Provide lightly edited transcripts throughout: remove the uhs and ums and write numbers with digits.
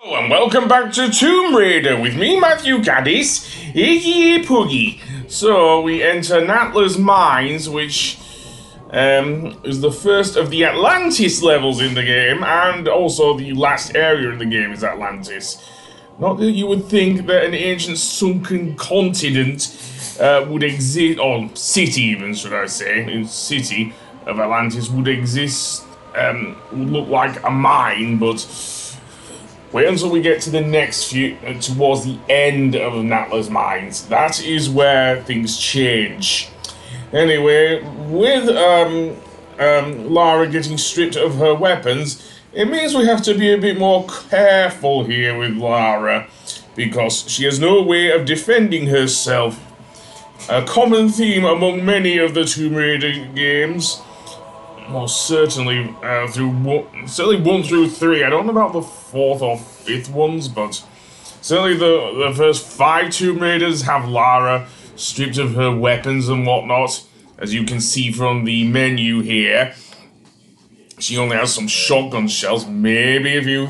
And welcome back to Tomb Raider with me, Matthew Caddis, aka Puggy. So we enter Natla's mines, which is the first of the Atlantis levels in the game, and also the last area in the game is Atlantis. Not that you would think that an ancient sunken continent would exist, or city even, should I say, in city of Atlantis would exist, would look like a mine, but wait until we get to the next few, towards the end of Natla's mines. That is where things change. Anyway, with Lara getting stripped of her weapons, it means we have to be a bit more careful here with Lara, because she has no way of defending herself. A common theme among many of the Tomb Raider games. Most certainly certainly 1 through 3. I don't know about the 4th or 5th ones, but certainly the first 5 Tomb Raiders have Lara stripped of her weapons and whatnot. As you can see from the menu here, she only has some shotgun shells, maybe a few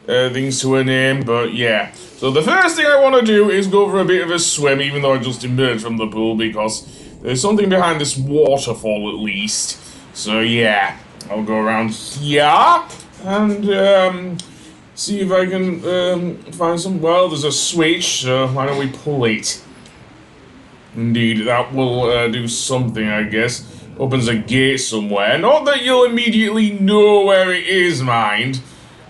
things to her name, but yeah. So the first thing I want to do is go for a bit of a swim, even though I just emerged from the pool, because there's something behind this waterfall at least. So yeah, I'll go around here and see if I can find some. Well, there's a switch, so why don't we pull it? Indeed, that will do something, I guess. Opens a gate somewhere. Not that you'll immediately know where it is, mind.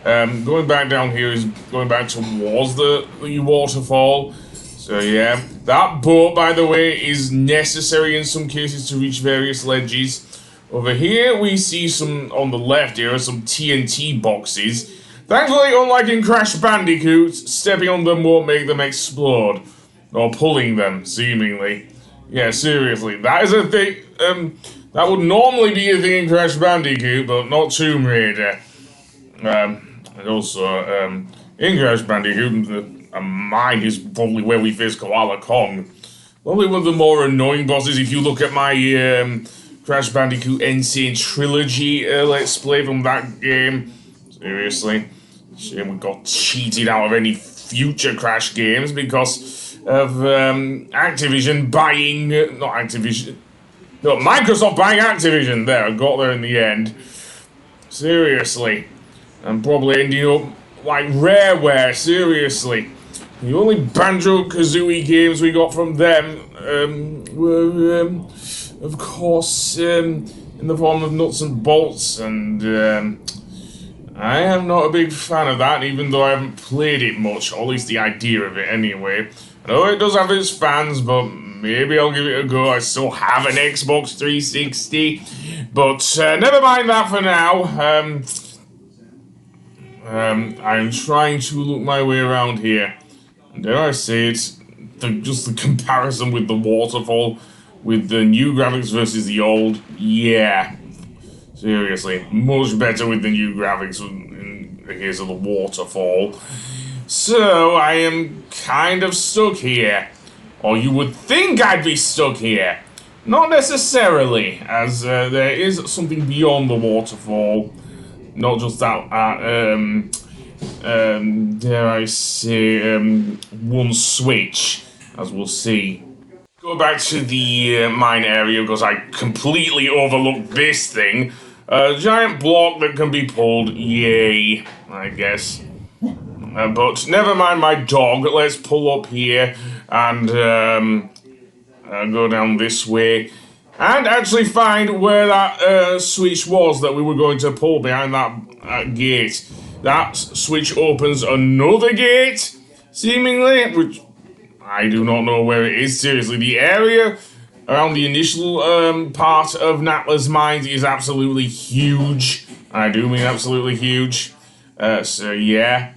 Going back down here is going back towards the waterfall. So yeah, that boat, by the way, is necessary in some cases to reach various ledges. Over here, we see some, on the left here, some TNT boxes. Thankfully, unlike in Crash Bandicoot, stepping on them won't make them explode. Or pulling them, seemingly. Yeah, seriously, that is a thing, that would normally be a thing in Crash Bandicoot, but not Tomb Raider. And also, in Crash Bandicoot, a mine is probably where we face Koala Kong. Probably one of the more annoying bosses if you look at my, Crash Bandicoot Insane Trilogy Let's Play from that game. Seriously. Shame we got cheated out of any future Crash games because of Activision buying... not Activision. No, Microsoft buying Activision. There, I got there in the end. Seriously. And probably ending up like Rareware, seriously. The only Banjo-Kazooie games we got from them were... of course, in the form of Nuts and Bolts, and I am not a big fan of that, even though I haven't played it much, or at least the idea of it anyway. I know it does have its fans, but maybe I'll give it a go. I still have an Xbox 360, but never mind that for now. I'm trying to look my way around here, and dare I say it, just the comparison with the waterfall, with the new graphics versus the old, yeah. Seriously, much better with the new graphics in the case of the waterfall. So, I am kind of stuck here. Or you would think I'd be stuck here. Not necessarily, as there is something beyond the waterfall. Not just that, dare I say, one switch, as we'll see. Go back to the mine area because I completely overlooked this thing. A giant block that can be pulled, yay, I guess. But never mind my dog, let's pull up here and go down this way. And actually find where that switch was that we were going to pull behind that gate. That switch opens another gate, seemingly, which... I do not know where it is, seriously. The area around the initial part of Natla's mines is absolutely huge. I do mean absolutely huge. So yeah,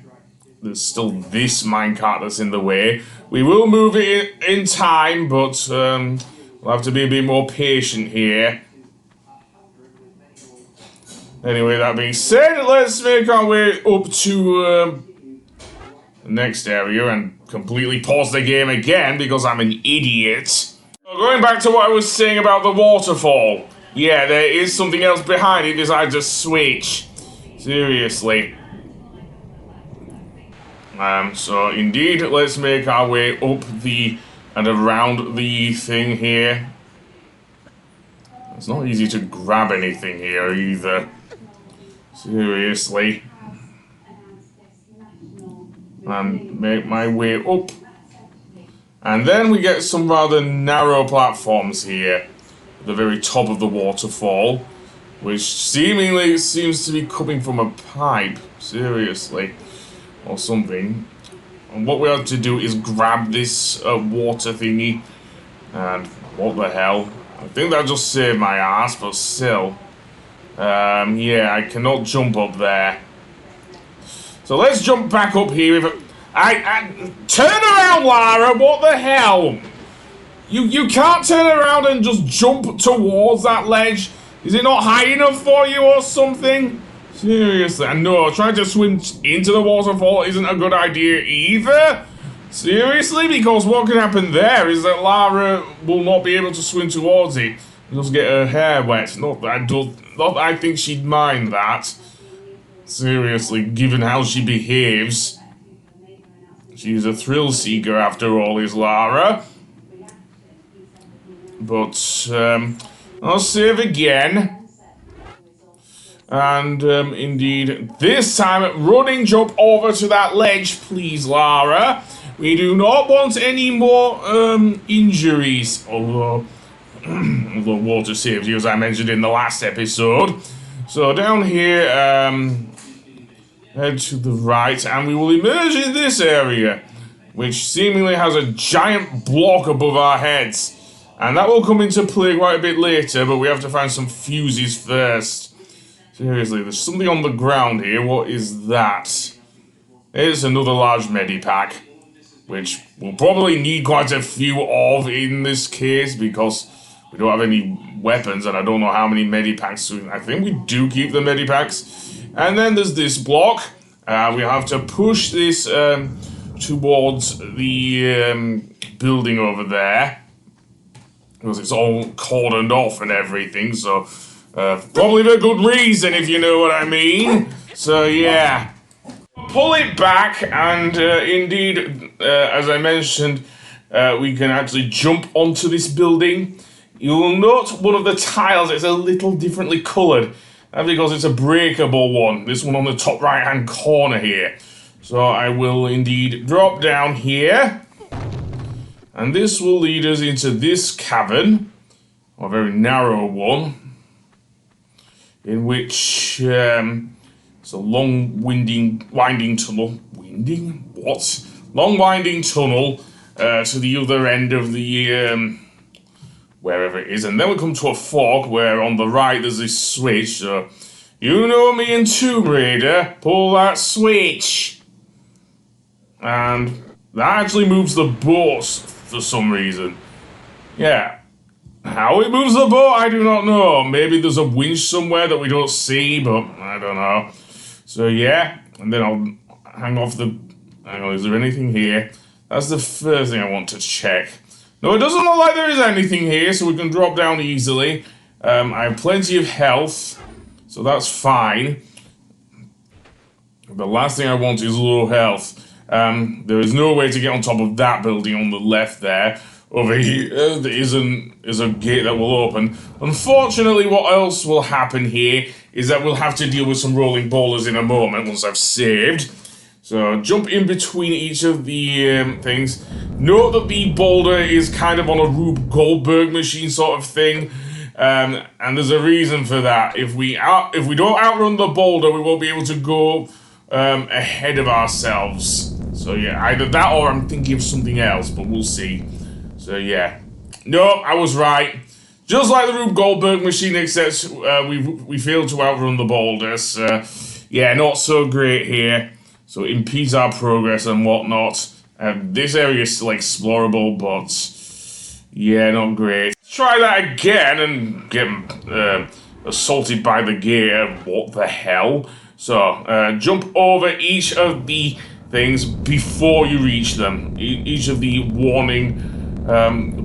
there's still this minecart that's in the way. We will move it in time, but we'll have to be a bit more patient here. Anyway, that being said, let's make our way up to the next area and completely pause the game again because I'm an idiot. So going back to what I was saying about the waterfall. Yeah, there is something else behind it besides a switch. Seriously. So indeed, let's make our way up and around the thing here. It's not easy to grab anything here either. Seriously. And make my way up. And then we get some rather narrow platforms here at the very top of the waterfall, which seemingly seems to be coming from a pipe, seriously, or something. And what we have to do is grab this water thingy, and what the hell? I think that just saved my ass, but still. Yeah, I cannot jump up there. So let's jump back up here. I turn around, Lara, what the hell? You can't turn around and just jump towards that ledge. Is it not high enough for you or something? Seriously, I know, trying to swim into the waterfall isn't a good idea either. Seriously, because what can happen there is that Lara will not be able to swim towards it. She'll just get her hair wet. Not that I think she'd mind that. Seriously, given how she behaves. She's a thrill seeker after all, is Lara. But, I'll save again. And, indeed, this time, running jump over to that ledge, please, Lara. We do not want any more, injuries. Although water saves you, as I mentioned in the last episode. So, down here, head to the right, and we will emerge in this area, which seemingly has a giant block above our heads. And that will come into play quite a bit later, but we have to find some fuses first. Seriously, there's something on the ground here. What is that? It's another large medipack, which we'll probably need quite a few of in this case, because we don't have any weapons, and I don't know how many medipacks. I think we do keep the medipacks. And then there's this block. We have to push this towards the building over there, because it's all cordoned off and everything, so probably for good reason, if you know what I mean. So yeah, pull it back, and indeed, as I mentioned, we can actually jump onto this building. You'll note one of the tiles is a little differently coloured. That's because it's a breakable one. This one on the top right hand corner here. So I will indeed drop down here. And this will lead us into this cavern. A very narrow one. In which it's a long winding tunnel. Winding? What? Long winding tunnel to the other end of the wherever it is, and then we come to a fork where on the right there's this switch. So you know me and Tomb Raider, pull that switch, and that actually moves the boat for some reason. Yeah, how it moves the boat I do not know. Maybe there's a winch somewhere that we don't see, but I don't know. So yeah, and then I'll hang off the. Hang on, is there anything here? That's the first thing I want to check. No, it doesn't look like there is anything here, so we can drop down easily. I have plenty of health, so that's fine. The last thing I want is low health. There is no way to get on top of that building on the left there. Over here, there is a gate that will open. Unfortunately, what else will happen here is that we'll have to deal with some rolling boulders in a moment once I've saved. So jump in between each of the things. Note that the boulder is kind of on a Rube Goldberg machine sort of thing, and there's a reason for that. If we don't outrun the boulder, we won't be able to go ahead of ourselves. So yeah, either that or I'm thinking of something else, but we'll see. So yeah, no, I was right. Just like the Rube Goldberg machine, except we failed to outrun the boulders. Yeah, not so great here. So it impedes our progress and whatnot. This area is still explorable, but yeah, not great. Try that again and get assaulted by the gear. What the hell? So jump over each of the things before you reach them. Each of the warning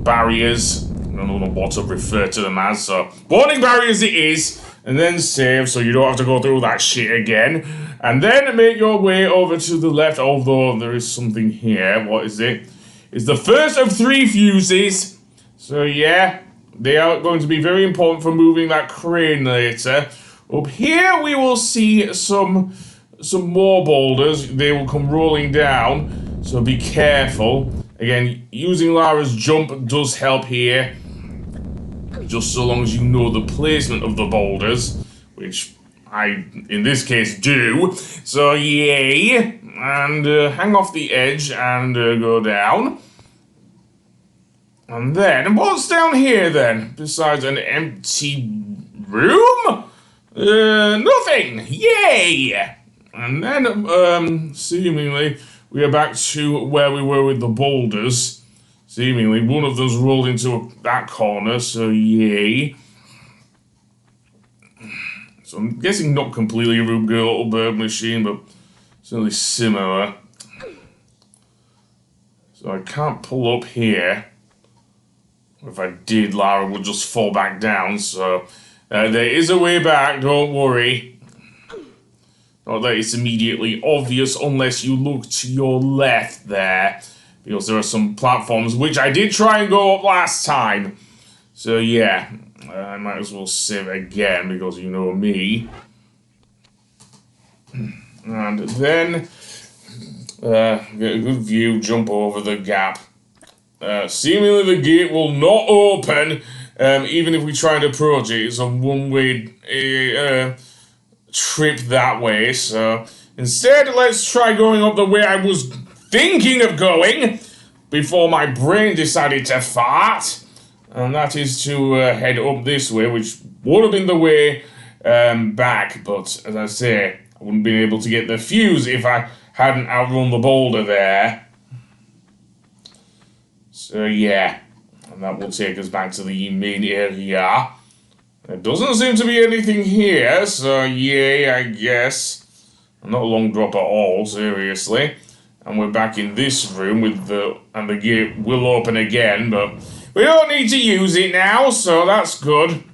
barriers. I don't know what to refer to them as. So warning barriers it is. and then save so you don't have to go through that shit again. And then make your way over to the left, although there is something here. What is it? It's the first of 3 fuses. So yeah, they are going to be very important for moving that crane later. Up here we will see some more boulders. They will come rolling down, so be careful. Again, using Lara's jump does help here, just so long as you know the placement of the boulders, which I, in this case, do. So yay, and hang off the edge and go down. And then, what's down here then, besides an empty room? Nothing, yay! And then, seemingly, we are back to where we were with the boulders. Seemingly, one of them's rolled into that corner, so yay. So I'm guessing not completely a Rube Goldberg machine, but certainly similar. So I can't pull up here. If I did, Lara would just fall back down, so there is a way back, don't worry. Not that it's immediately obvious unless you look to your left there, because there are some platforms which I did try and go up last time. So yeah, I might as well save again because you know me. And then get a good view, jump over the gap. Seemingly the gate will not open, even if we try and approach it. It's a one-way trip that way, so instead let's try going up the way I was thinking of going before my brain decided to fart, and that is to head up this way, which would have been the way back, but as I say, I wouldn't be able to get the fuse if I hadn't outrun the boulder there. So yeah, and that will take us back to the main area. There doesn't seem to be anything here, so yay, I guess. Not a long drop at all, seriously. And we're back in this room with and the gate will open again, but we don't need to use it now, so that's good.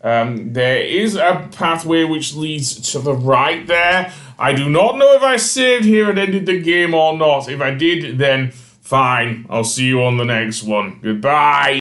There is a pathway which leads to the right there. I do not know if I saved here and ended the game or not. If I did, then fine. I'll see you on the next one. Goodbye.